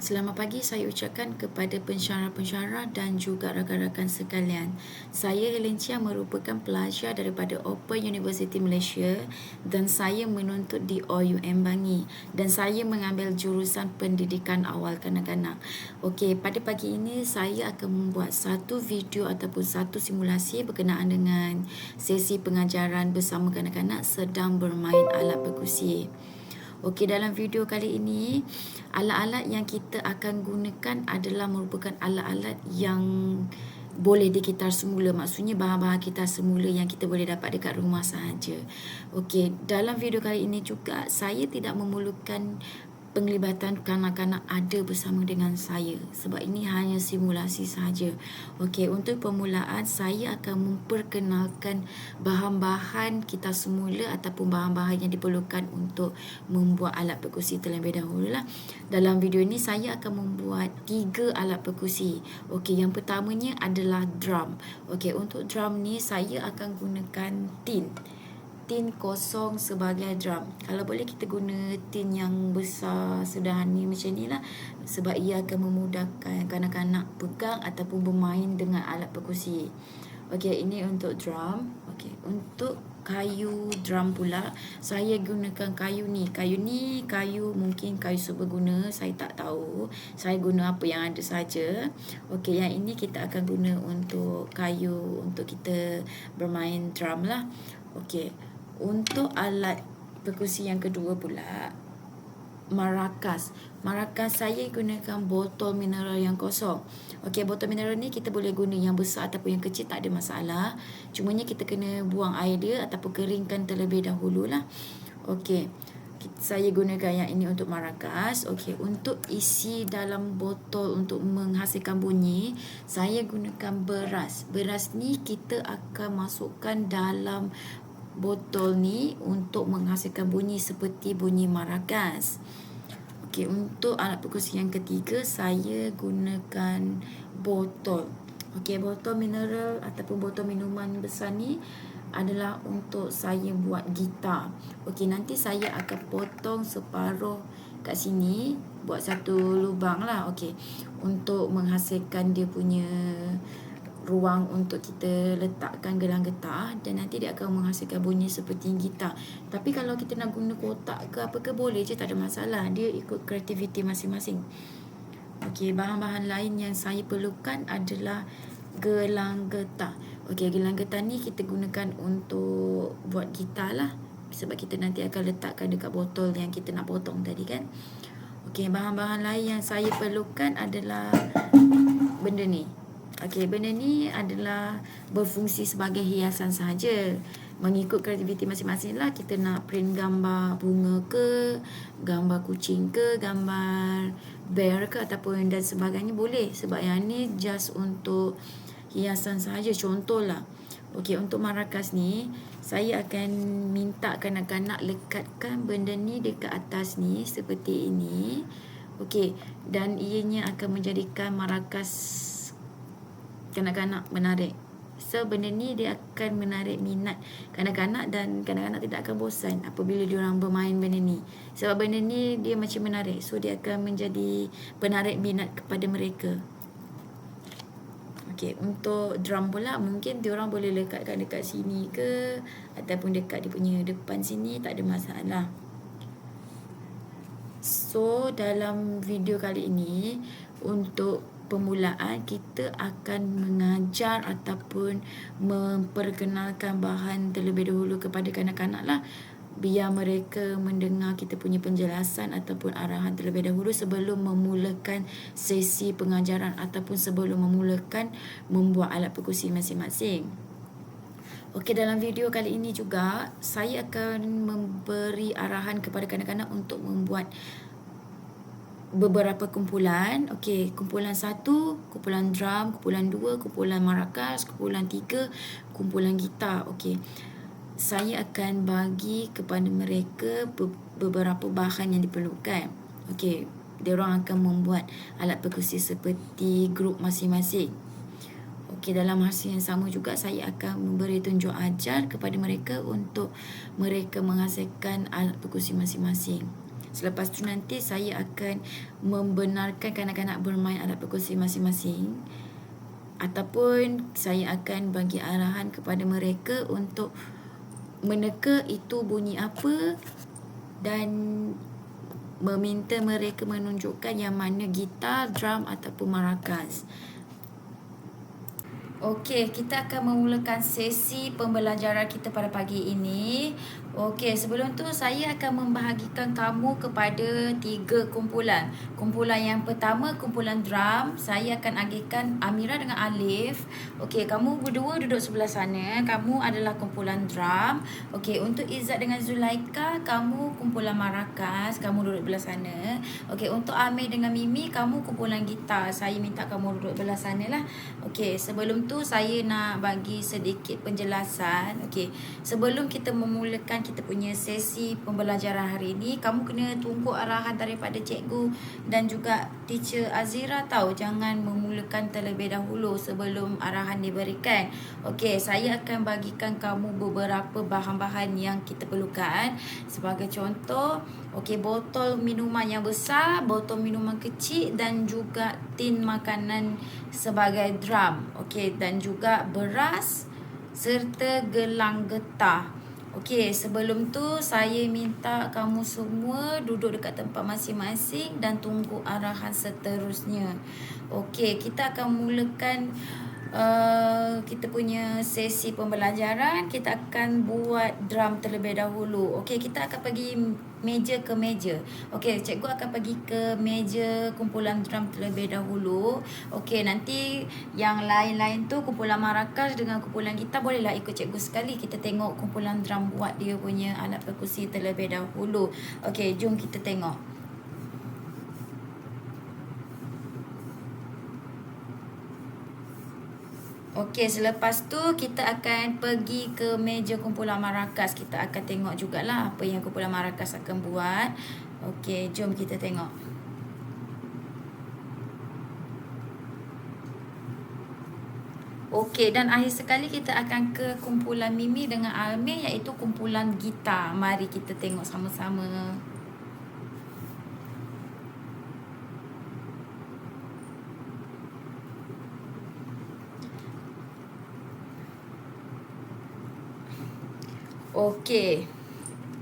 Selamat pagi saya ucapkan kepada pensyarah-pensyarah dan juga rakan-rakan sekalian. Saya Helen Chia merupakan pelajar daripada Open University Malaysia dan saya menuntut di OUM Bangi dan saya mengambil jurusan pendidikan awal kanak-kanak. Okey, pada pagi ini saya akan membuat satu video ataupun satu simulasi berkenaan dengan sesi pengajaran bersama kanak-kanak sedang bermain alat perkusi. Okey, dalam video kali ini, alat-alat yang kita akan gunakan adalah merupakan alat-alat yang boleh dikitar semula. Maksudnya bahan-bahan kitar semula yang kita boleh dapat dekat rumah sahaja. Okey, dalam video kali ini juga saya tidak memerlukan penglibatan kanak-kanak ada bersama dengan saya sebab ini hanya simulasi sahaja. Okey, untuk permulaan saya akan memperkenalkan bahan-bahan kita semula ataupun bahan-bahan yang diperlukan untuk membuat alat perkusi terlebih dahulu lah. Dalam video ini saya akan membuat 3 alat perkusi. Okey, yang pertamanya adalah drum. Okey, untuk drum ni saya akan gunakan tin kosong sebagai drum. Kalau boleh kita guna tin yang besar sederhana macam ni lah sebab ia akan memudahkan kanak-kanak pegang ataupun bermain dengan alat perkusi. Okey, ini untuk drum. Okey, untuk kayu drum pula saya gunakan kayu ni. Kayu mungkin kayu seberguna, saya tak tahu. Saya guna apa yang ada saja. Okey, yang ini kita akan guna untuk kayu untuk kita bermain drum lah. Okey, untuk alat perkusi yang kedua pula, marakas. Marakas saya gunakan botol mineral yang kosong. Okey, botol mineral ni kita boleh guna yang besar ataupun yang kecil, tak ada masalah. Cumanya kita kena buang air dia ataupun keringkan terlebih dahulu lah. Okey, saya gunakan yang ini untuk marakas. Okey, untuk isi dalam botol untuk menghasilkan bunyi, saya gunakan beras. Beras ni kita akan masukkan dalam botol ni untuk menghasilkan bunyi seperti bunyi marakas. Okey, untuk alat perkusi yang ketiga saya gunakan botol. Okey, botol mineral ataupun botol minuman besar ni adalah untuk saya buat gitar. Okey, nanti saya akan potong separuh kat sini, buat satu lubang lah. Okey, untuk menghasilkan dia punya ruang untuk kita letakkan gelang getah dan nanti dia akan menghasilkan bunyi seperti gitar. Tapi kalau kita nak guna kotak ke apa ke boleh je, tak ada masalah. Dia ikut kreativiti masing-masing. Okey, bahan-bahan lain yang saya perlukan adalah gelang getah. Okey, gelang getah ni kita gunakan untuk buat gitar lah sebab kita nanti akan letakkan dekat botol yang kita nak potong tadi kan. Okey, bahan-bahan lain yang saya perlukan adalah benda ni. Okey, benda ni adalah berfungsi sebagai hiasan sahaja. Mengikut kreativiti masing-masing lah, kita nak print gambar bunga ke, gambar kucing ke, gambar bear ke ataupun dan sebagainya boleh. Sebab yang ni just untuk hiasan sahaja, contoh lah. Okey, untuk marakas ni saya akan minta kanak-kanak lekatkan benda ni dekat atas ni seperti ini. Okey, dan ianya akan menjadikan marakas kanak-kanak menarik. So benda ni dia akan menarik minat kanak-kanak dan kanak-kanak tidak akan bosan apabila diorang bermain benda ni. Sebab benda ni dia macam menarik. So dia akan menjadi penarik minat kepada mereka. Okey, untuk drum pula mungkin diorang boleh lekatkan dekat sini ke ataupun dekat dia punya depan sini, tak ada masalah. So dalam video kali ini untuk permulaan kita akan mengajar ataupun memperkenalkan bahan terlebih dahulu kepada kanak-kanak lah, biar mereka mendengar kita punya penjelasan ataupun arahan terlebih dahulu sebelum memulakan sesi pengajaran ataupun sebelum memulakan membuat alat perkusi masing-masing. Okey, dalam video kali ini juga saya akan memberi arahan kepada kanak-kanak untuk membuat beberapa kumpulan. Okey, kumpulan 1, kumpulan drum, kumpulan 2, kumpulan marakas, kumpulan 3, kumpulan gitar. Okey, saya akan bagi kepada mereka beberapa bahan yang diperlukan. Okey, diorang akan membuat alat perkusi seperti grup masing-masing. Okey, dalam masa yang sama juga saya akan memberi tunjuk ajar kepada mereka untuk mereka menghasilkan alat perkusi masing-masing. Selepas tu nanti saya akan membenarkan kanak-kanak bermain alat perkusi masing-masing, ataupun saya akan bagi arahan kepada mereka untuk meneka itu bunyi apa dan meminta mereka menunjukkan yang mana gitar, drum ataupun maracas. Okey, kita akan memulakan sesi pembelajaran kita pada pagi ini. Okey, sebelum tu saya akan membahagikan kamu kepada 3 kumpulan. Kumpulan yang pertama, kumpulan drum. Saya akan agihkan Amira dengan Alif. Okey, kamu berdua duduk sebelah sana. Kamu adalah kumpulan drum. Okey, untuk Izzat dengan Zulaika, kamu kumpulan maracas. Kamu duduk belah sana. Okey, untuk Amir dengan Mimi, kamu kumpulan gitar. Saya minta kamu duduk belah sana lah. Okey, sebelum tu saya nak bagi sedikit penjelasan. Okey, sebelum kita memulakan kita punya sesi pembelajaran hari ini, kamu kena tunggu arahan daripada cikgu dan juga teacher Azira tahu. Jangan memulakan terlebih dahulu sebelum arahan diberikan. Okey, saya akan bagikan kamu beberapa bahan-bahan yang kita perlukan. Sebagai contoh, okey, botol minuman yang besar, botol minuman kecil dan juga tin makanan sebagai drum. Okey, dan juga beras serta gelang getah. Okey, sebelum tu saya minta kamu semua duduk dekat tempat masing-masing dan tunggu arahan seterusnya. Okey, kita akan mulakan kita punya sesi pembelajaran. Kita akan buat drum terlebih dahulu. Okey, kita akan pergi meja ke meja. Okey, cikgu akan pergi ke meja kumpulan drum terlebih dahulu. Okey, nanti yang lain-lain tu kumpulan maracas dengan kumpulan gitar bolehlah ikut cikgu sekali. Kita tengok kumpulan drum buat dia punya alat perkusi terlebih dahulu. Okey, jom kita tengok. Okey, selepas tu kita akan pergi ke meja kumpulan maracas. Kita akan tengok jugalah apa yang kumpulan maracas akan buat. Okey, jom kita tengok. Okey, dan akhir sekali kita akan ke kumpulan Mimi dengan Amir, iaitu kumpulan gitar. Mari kita tengok sama-sama. Okey,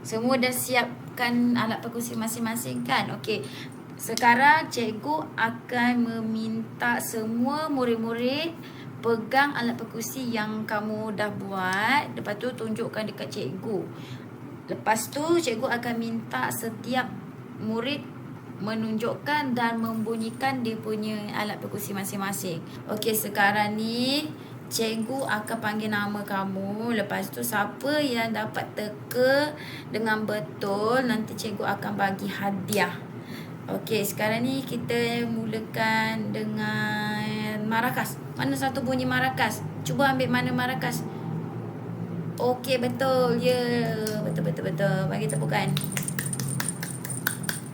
semua dah siapkan alat perkusi masing-masing kan? Okey, sekarang cikgu akan meminta semua murid-murid pegang alat perkusi yang kamu dah buat. Lepas tu tunjukkan dekat cikgu. Lepas tu cikgu akan minta setiap murid menunjukkan dan membunyikan dia punya alat perkusi masing-masing. Okey, sekarang ni cikgu akan panggil nama kamu. Lepas tu siapa yang dapat teka dengan betul, nanti cikgu akan bagi hadiah. Okey, sekarang ni kita mulakan dengan maracas. Mana satu bunyi maracas? Cuba ambil mana maracas. Okey, betul. Ya, betul. Bagi tepukan.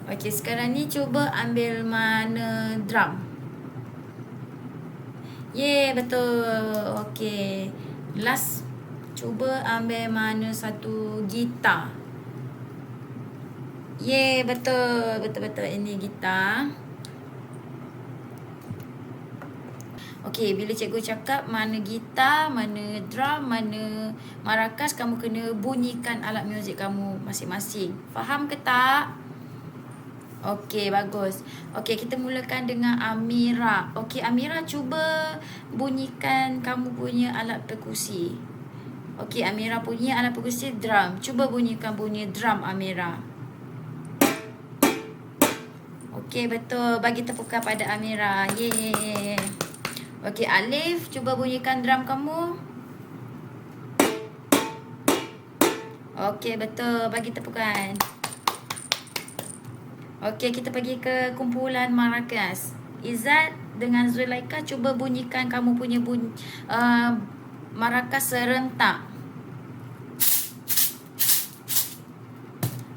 Okey, sekarang ni cuba ambil mana drum. Betul. Okey. Last, cuba ambil mana satu gitar. Betul. Ini gitar. Okey, bila cikgu cakap mana gitar, mana drum, mana maracas, kamu kena bunyikan alat muzik kamu masing-masing. Faham ke tak? Okey, bagus. Okey, kita mulakan dengan Amira. Okey, Amira cuba bunyikan kamu punya alat perkusi. Okey, Amira punya alat perkusi drum. Cuba bunyikan bunyi drum, Amira. Okey, betul. Bagi tepukan pada Amira. Yeay. Okey, Alif, cuba bunyikan drum kamu. Okey, betul. Bagi tepukan. Okey, kita pergi ke kumpulan maracas. Izzat dengan Zulaika, cuba bunyikan kamu punya maracas serentak.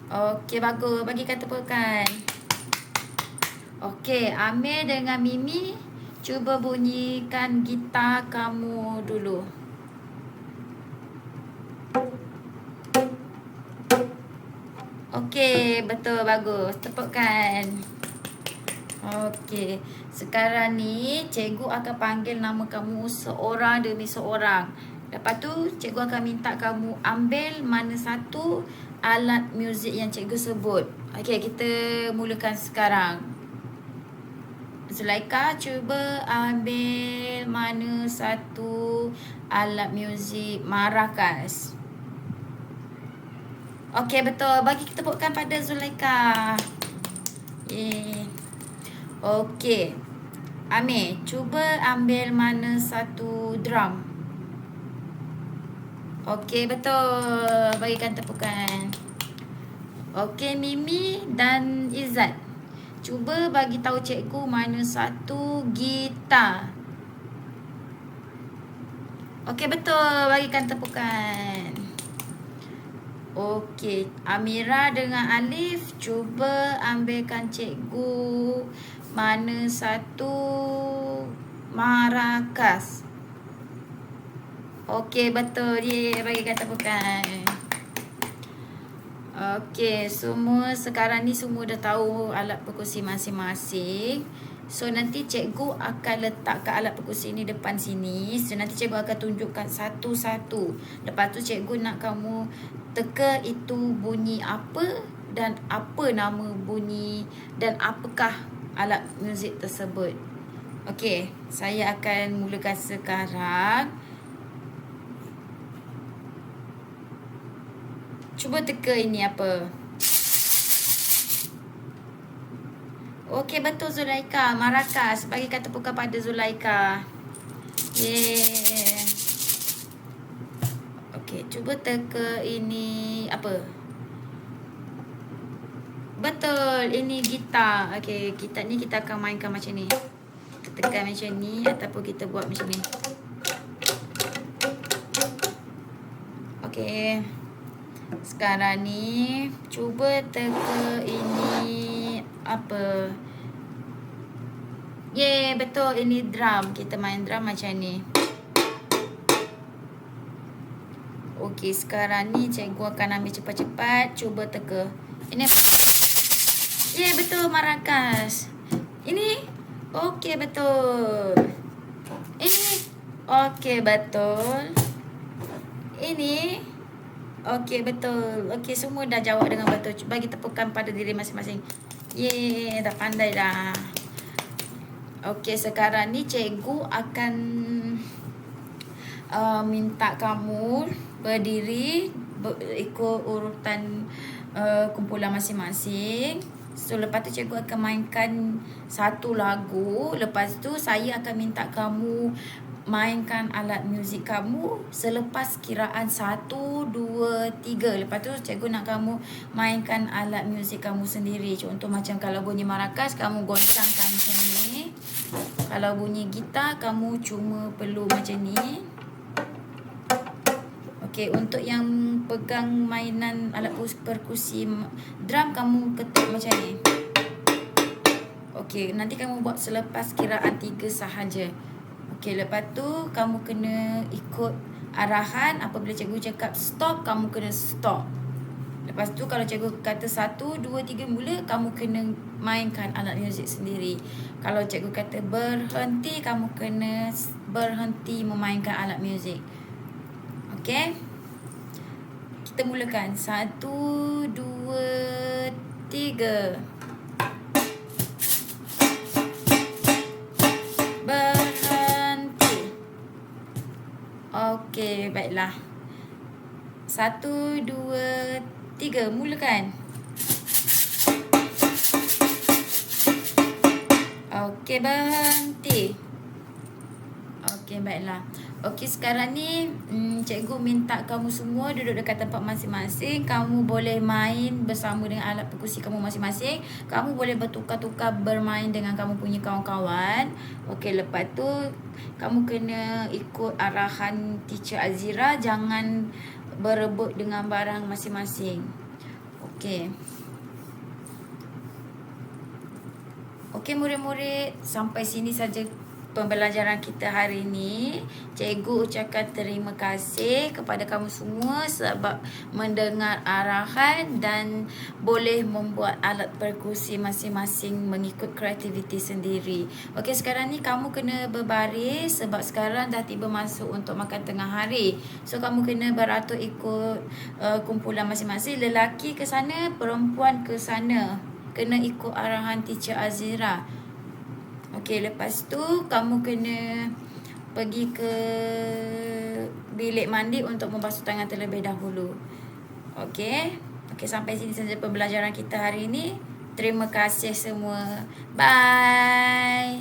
Okey, bagus. Bagikan tepukan. Okey, Amir dengan Mimi, cuba bunyikan gitar kamu dulu. Okey, betul, bagus. Tepukkan. Okey. Sekarang ni cikgu akan panggil nama kamu seorang demi seorang. Lepas tu cikgu akan minta kamu ambil mana satu alat muzik yang cikgu sebut. Okey, kita mulakan sekarang. Zulaika, cuba ambil mana satu alat muzik maracas. Okey, betul. Bagi tepukkan pada Zulaika. Okey. Amir, cuba ambil mana satu drum. Okey, betul. Bagikan tepukan. Okey, Mimi dan Izzat, cuba bagi tahu cikgu mana satu gitar. Okey, betul. Bagikan tepukan. Okey, Amira dengan Alif, cuba ambilkan cikgu mana satu maracas. Okey, betul. Ye, bagikan tepukan. Okey, semua sekarang ni semua dah tahu alat perkusi masing-masing. So nanti cikgu akan letakkan alat perkusi ni depan sini. So nanti cikgu akan tunjukkan satu-satu. Lepas tu cikgu nak kamu teka itu bunyi apa dan apa nama bunyi dan apakah alat muzik tersebut. Okey, saya akan mulakan sekarang. Cuba teka ini apa. Okey, betul Zulaika. Maracas. Bagikan tepukan pada Zulaika. Yeah. Okey, cuba teka ini apa. Betul, ini gitar. Okey, gitar ni kita akan mainkan macam ni. Kita tekan macam ni ataupun kita buat macam ni. Okey. Sekarang ni cuba teka ini apa. Yeah, betul, ini drum. Kita main drum macam ni. Okey, sekarang ni cikgu akan ambil cepat-cepat. Cuba teka. Ini. Yeah, betul, maracas. Ini. Okey, betul. Ini. Okey, betul. Ini. Okey, betul. Okey, semua dah jawab dengan betul. Bagi tepukan pada diri masing-masing. Yeay, dah pandai dah. Okey, sekarang ni cikgu akan minta kamu berdiri ikut urutan kumpulan masing-masing. So, lepas tu cikgu akan mainkan satu lagu. Lepas tu saya akan minta kamu mainkan alat muzik kamu selepas kiraan 1, 2, 3. Lepas tu cikgu nak kamu mainkan alat muzik kamu sendiri. Contoh macam kalau bunyi maracas, kamu goncangkan macam ni. Kalau bunyi gitar, kamu cuma perlu macam ni. Okey, untuk yang pegang mainan alat perkusi drum, kamu ketuk macam ni. Okey, nanti kamu buat selepas kiraan 3 sahaja. Okey, lepas tu kamu kena ikut arahan. Apabila cikgu cakap stop, kamu kena stop. Lepas tu kalau cikgu kata 1, 2, 3 mula, kamu kena mainkan alat muzik sendiri. Kalau cikgu kata berhenti, kamu kena berhenti memainkan alat muzik. Okey? Kita mulakan. 1, 2, 3. Okey, baiklah. 1, 2, 3. Mulakan. Okey, berhenti. Okey, baiklah. Okey, sekarang ni cikgu minta kamu semua duduk dekat tempat masing-masing. Kamu boleh main bersama dengan alat perkusi kamu masing-masing. Kamu boleh bertukar-tukar bermain dengan kamu punya kawan-kawan. Okey, lepas tu kamu kena ikut arahan Teacher Azira. Jangan berebut dengan barang masing-masing. Okey. Okey, murid-murid, sampai sini saja pembelajaran kita hari ini. Cikgu ucapkan terima kasih kepada kamu semua sebab mendengar arahan dan boleh membuat alat perkusi masing-masing mengikut kreativiti sendiri. Okey, sekarang ni kamu kena berbaris sebab sekarang dah tiba masuk untuk makan tengah hari. So kamu kena beratur ikut kumpulan masing-masing. Lelaki ke sana, perempuan ke sana. Kena ikut arahan Teacher Azira. Okey, lepas tu kamu kena pergi ke bilik mandi untuk membasuh tangan terlebih dahulu. Okey. Okey, sampai sini saja pembelajaran kita hari ini. Terima kasih semua. Bye.